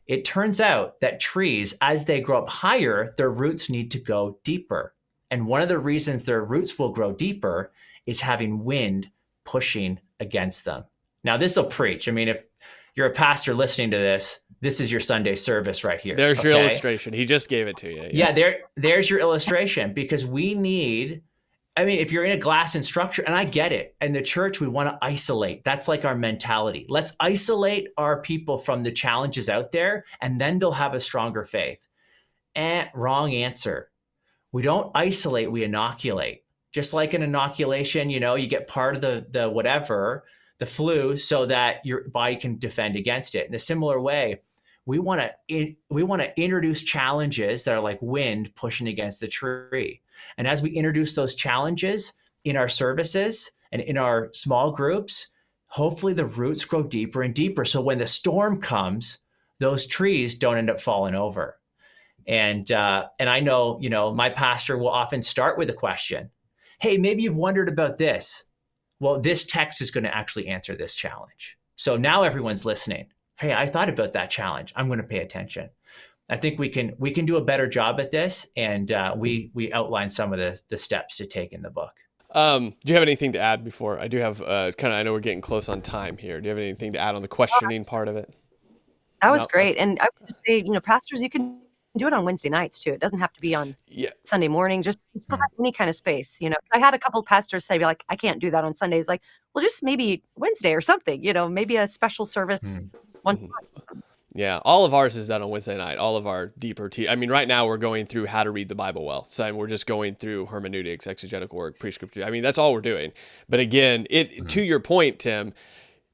It turns out that trees, as they grow up higher, their roots need to go deeper. And one of the reasons their roots will grow deeper is having wind pushing against them. Now, this will preach. I mean, if you're a pastor listening to this, this is your Sunday service right here. There's your illustration. He just gave it to you. Yeah, there's your illustration, because we need... I mean, if you're in a glass structure, and I get it, in the church, we want to isolate. That's like our mentality. Let's isolate our people from the challenges out there, and then they'll have a stronger faith. Wrong answer. We don't isolate, we inoculate. Just like an inoculation, you get part of the flu, so that your body can defend against it. In a similar way, we want to introduce challenges that are like wind pushing against the tree. And as we introduce those challenges in our services and in our small groups, hopefully the roots grow deeper and deeper. So when the storm comes, those trees don't end up falling over. And I know, my pastor will often start with a question. Hey, maybe you've wondered about this. Well, this text is going to actually answer this challenge. So now everyone's listening. Hey, I thought about that challenge. I'm going to pay attention. I think we can do a better job at this, and we outline some of the steps to take in the book. Do you have anything to add before? I do have I know we're getting close on time here. Do you have anything to add on the questioning part of it? That was great. And I would just say, pastors, you can do it on Wednesday nights too. It doesn't have to be on Sunday morning, just provide any kind of space. I had a couple pastors say, like, I can't do that on Sundays. Like, well, just maybe Wednesday or something, maybe a special service one time. Yeah, all of ours is done on Wednesday night. All of our deeper right now we're going through how to read the Bible well. So we're just going through hermeneutics, exegetical work, prescriptive. That's all we're doing. But again, to your point, Tim,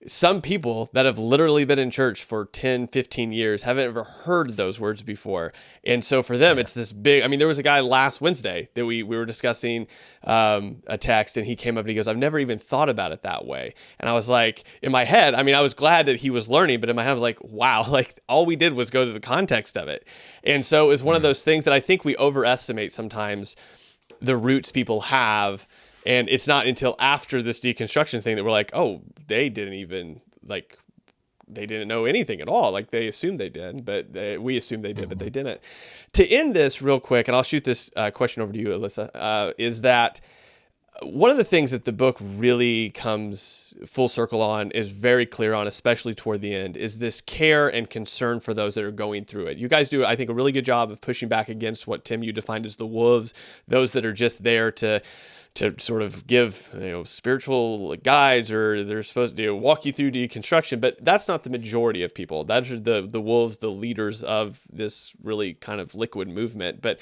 some people that have literally been in church for 10, 15 years haven't ever heard those words before. And so for them, it's this big, there was a guy last Wednesday that we were discussing a text, and he came up and he goes, I've never even thought about it that way. And I was like, in my head, I was glad that he was learning, but in my head I was like, wow, like all we did was go to the context of it. And so it was one of those things that I think we overestimate sometimes the roots people have. And it's not until after this deconstruction thing that we're like, oh, they didn't know anything at all. Like they assumed they did, but we assumed they did, but they didn't. To end this real quick, and I'll shoot this question over to you, Alyssa, is that one of the things that the book really comes full circle on, is very clear on, especially toward the end, is this care and concern for those that are going through it. You guys do, I think, a really good job of pushing back against what, Tim, you defined as the wolves, those that are just there to sort of give spiritual guides, or they're supposed to walk you through deconstruction, but that's not the majority of people. That's the wolves, the leaders of this really kind of liquid movement. But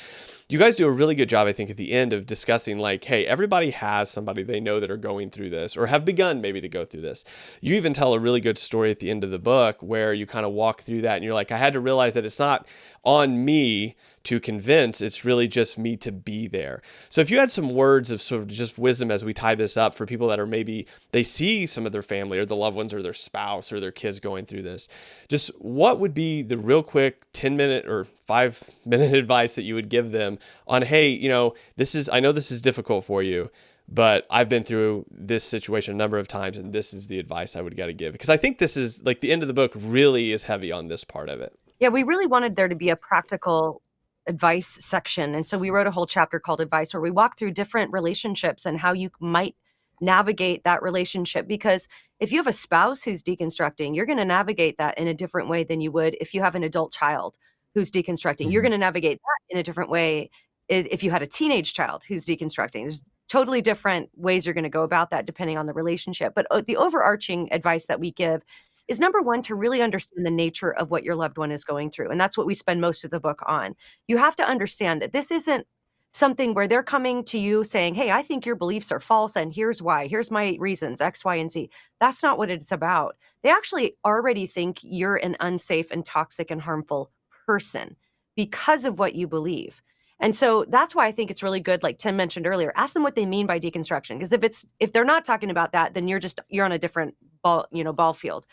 you guys do a really good job, I think, at the end of discussing like, hey, everybody has somebody they know that are going through this or have begun maybe to go through this. You even tell a really good story at the end of the book where you kind of walk through that and you're like, I had to realize that it's not on me to convince, it's really just me to be there. So if you had some words of sort of just wisdom as we tie this up for people that are maybe they see some of their family or the loved ones or their spouse or their kids going through this, just what would be the real quick 10-minute or 5-minute advice that you would give them on, hey, I know this is difficult for you, but I've been through this situation a number of times, and this is the advice I would got to give. Because I think this is like the end of the book really is heavy on this part of it. Yeah, we really wanted there to be a practical advice section. And so we wrote a whole chapter called Advice, where we walk through different relationships and how you might navigate that relationship. Because if you have a spouse who's deconstructing, you're going to navigate that in a different way than you would if you have an adult child who's deconstructing. You're going to navigate that in a different way if you had a teenage child who's deconstructing. There's totally different ways you're going to go about that depending on the relationship. But the overarching advice that we give is, number one, to really understand the nature of what your loved one is going through. And that's what we spend most of the book on. You have to understand that this isn't something where they're coming to you saying, hey, I think your beliefs are false and here's why. Here's my reasons, X, Y, and Z. That's not what it's about. They actually already think you're an unsafe and toxic and harmful person because of what you believe. And so that's why I think it's really good, like Tim mentioned earlier, ask them what they mean by deconstruction. Because if they're not talking about that, then you're on a different ball field.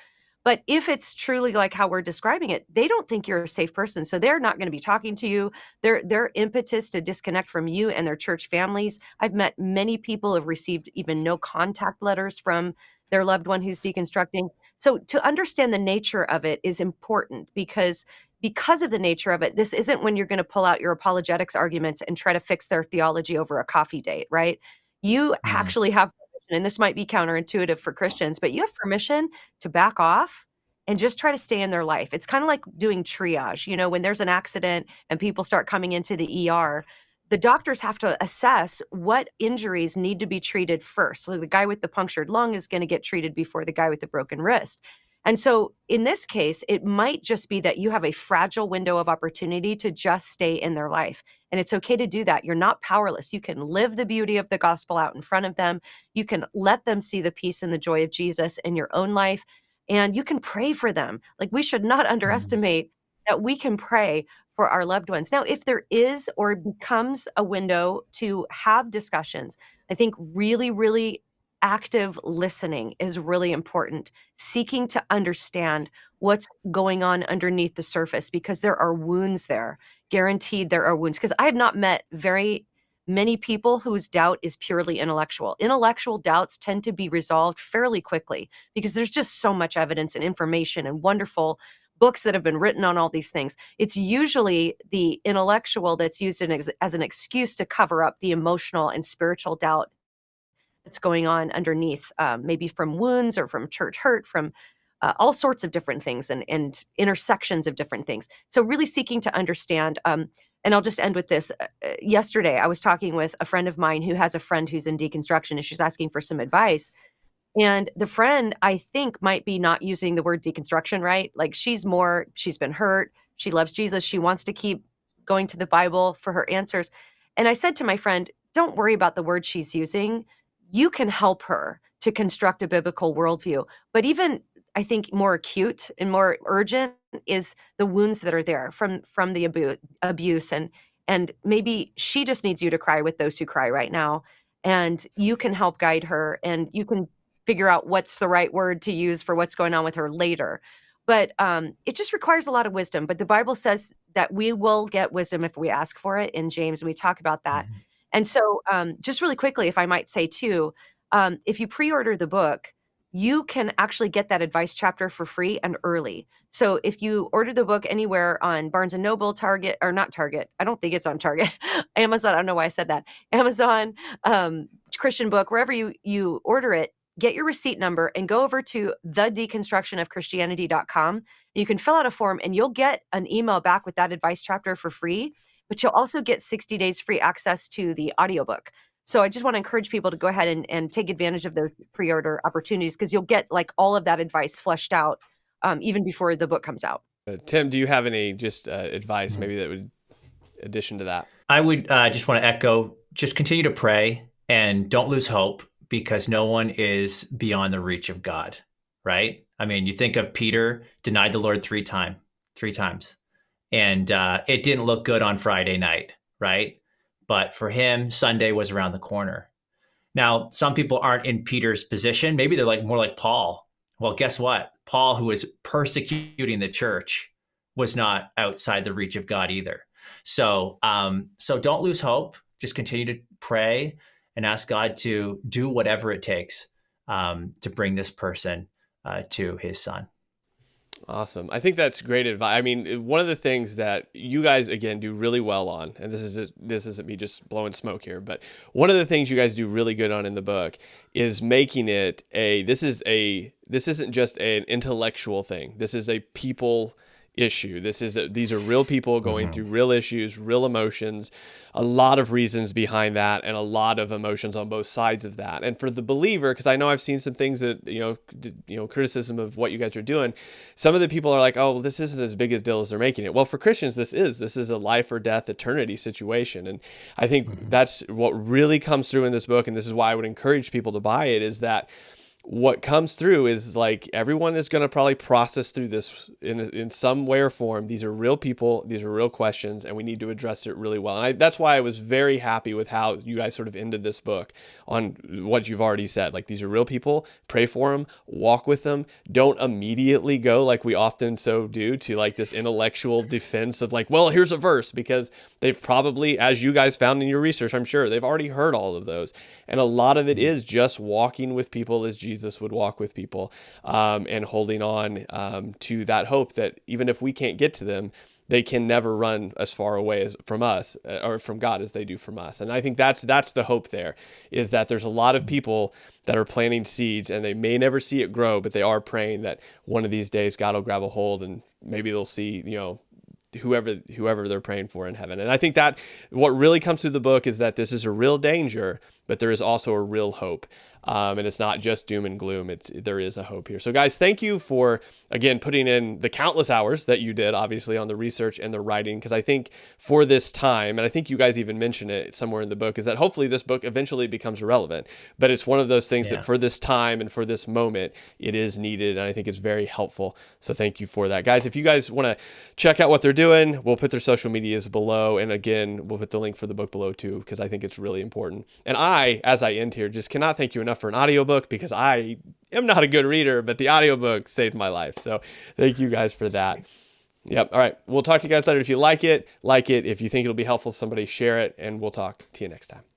But if it's truly like how we're describing it, they don't think you're a safe person. So they're not going to be talking to you. Their impetus to disconnect from you and their church families. I've met many people who have received even no contact letters from their loved one who's deconstructing. So to understand the nature of it is important because of the nature of it, this isn't when you're going to pull out your apologetics arguments and try to fix their theology over a coffee date, right? You actually have permission, and this might be counterintuitive for Christians, but you have permission to back off and just try to stay in their life. It's kind of like doing triage. You know, when there's an accident and people start coming into the ER, the doctors have to assess what injuries need to be treated first. So the guy with the punctured lung is going to get treated before the guy with the broken wrist. And so in this case, it might just be that you have a fragile window of opportunity to just stay in their life. And it's okay to do that. You're not powerless. You can live the beauty of the gospel out in front of them. You can let them see the peace and the joy of Jesus in your own life. And you can pray for them. Like, we should not underestimate that we can pray for our loved ones. Now, if there is or becomes a window to have discussions, I think really, really active listening is really important. Seeking to understand what's going on underneath the surface, because there are wounds there. Guaranteed there are wounds. Because I have not met very many people whose doubt is purely intellectual. Intellectual doubts tend to be resolved fairly quickly because there's just so much evidence and information and wonderful books that have been written on all these things. It's usually the intellectual that's used as an excuse to cover up the emotional and spiritual doubt that's going on underneath, maybe from wounds or from church hurt, from all sorts of different things and intersections of different things. So really seeking to understand, and I'll just end with this. Yesterday, I was talking with a friend of mine who has a friend who's in deconstruction, and she's asking for some advice. And the friend, I think, might be not using the word deconstruction right. Like, she's been hurt. She loves Jesus. She wants to keep going to the Bible for her answers. And I said to my friend, don't worry about the word she's using. You can help her to construct a biblical worldview. But even, I think, more acute and more urgent is the wounds that are there from the abuse. And maybe she just needs you to cry with those who cry right now. And you can help guide her, and you can figure out what's the right word to use for what's going on with her later. But it just requires a lot of wisdom. But the Bible says that we will get wisdom if we ask for it in James, and we talk about that. And so just really quickly, if I might say too, if you pre-order the book, you can actually get that advice chapter for free and early. So if you order the book anywhere on Barnes & Noble, Target, or not Target, I don't think it's on Target, Amazon, I don't know why I said that, Amazon, Christian Book, wherever you order it, get your receipt number and go over to thedeconstructionofchristianity.com. You can fill out a form and you'll get an email back with that advice chapter for free, but you'll also get 60 days free access to the audiobook. So I just want to encourage people to go ahead and take advantage of those pre-order opportunities, because you'll get like all of that advice fleshed out even before the book comes out. Tim, do you have any just advice maybe that would addition to that? I would just want to echo, just continue to pray and don't lose hope, because no one is beyond the reach of God, right? I mean, you think of Peter denied the Lord three times. And it didn't look good on Friday night, right? But for him, Sunday was around the corner. Now, some people aren't in Peter's position. Maybe they're more like Paul. Well, guess what? Paul, who was persecuting the church, was not outside the reach of God either. So don't lose hope. Just continue to pray and ask God to do whatever it takes to bring this person to his son. Awesome. I think that's great advice. I mean, one of the things that you guys, again, do really well on, and this isn't me just blowing smoke here, but one of the things you guys do really good on in the book is making it this isn't just an intellectual thing. This is a people issue. These are real people going through real issues, real emotions, a lot of reasons behind that, and a lot of emotions on both sides of that. And for the believer, because I know I've seen some things that criticism of what you guys are doing. Some of the people are like, "Oh, well, this isn't as big a deal as they're making it." Well, for Christians, this is a life or death eternity situation, and I think that's what really comes through in this book. And this is why I would encourage people to buy it. Is that what comes through is like everyone is going to probably process through this in some way or form. These are real people. These are real questions, and we need to address it really well. And that's why I was very happy with how you guys sort of ended this book on what you've already said. Like, these are real people. Pray for them. Walk with them. Don't immediately go, like we often so do, to like this intellectual defense of like, well, here's a verse, because they've probably, as you guys found in your research, I'm sure they've already heard all of those. And a lot of it is just walking with people as Jesus would walk with people, and holding on to that hope that even if we can't get to them, they can never run as far away from us or from God as they do from us. And I think that's the hope there, is that there's a lot of people that are planting seeds, and they may never see it grow, but they are praying that one of these days God will grab a hold, and maybe they'll see, whoever they're praying for in heaven. And I think that what really comes through the book is that this is a real danger, but there is also a real hope. And it's not just doom and gloom. There is a hope here. So guys, thank you for, again, putting in the countless hours that you did, obviously, on the research and the writing, because I think for this time, and I think you guys even mention it somewhere in the book, is that hopefully this book eventually becomes relevant. But it's one of those things that for this time and for this moment, it is needed. And I think it's very helpful. So thank you for that. Guys, if you guys want to check out what they're doing, we'll put their social medias below. And again, we'll put the link for the book below too, because I think it's really important. And I, as I end here, just cannot thank you enough for an audiobook, because I am not a good reader, but the audiobook saved my life. So thank you guys for that. Yep. All right. We'll talk to you guys later. If you like it. If you think it'll be helpful to somebody, share it, and we'll talk to you next time.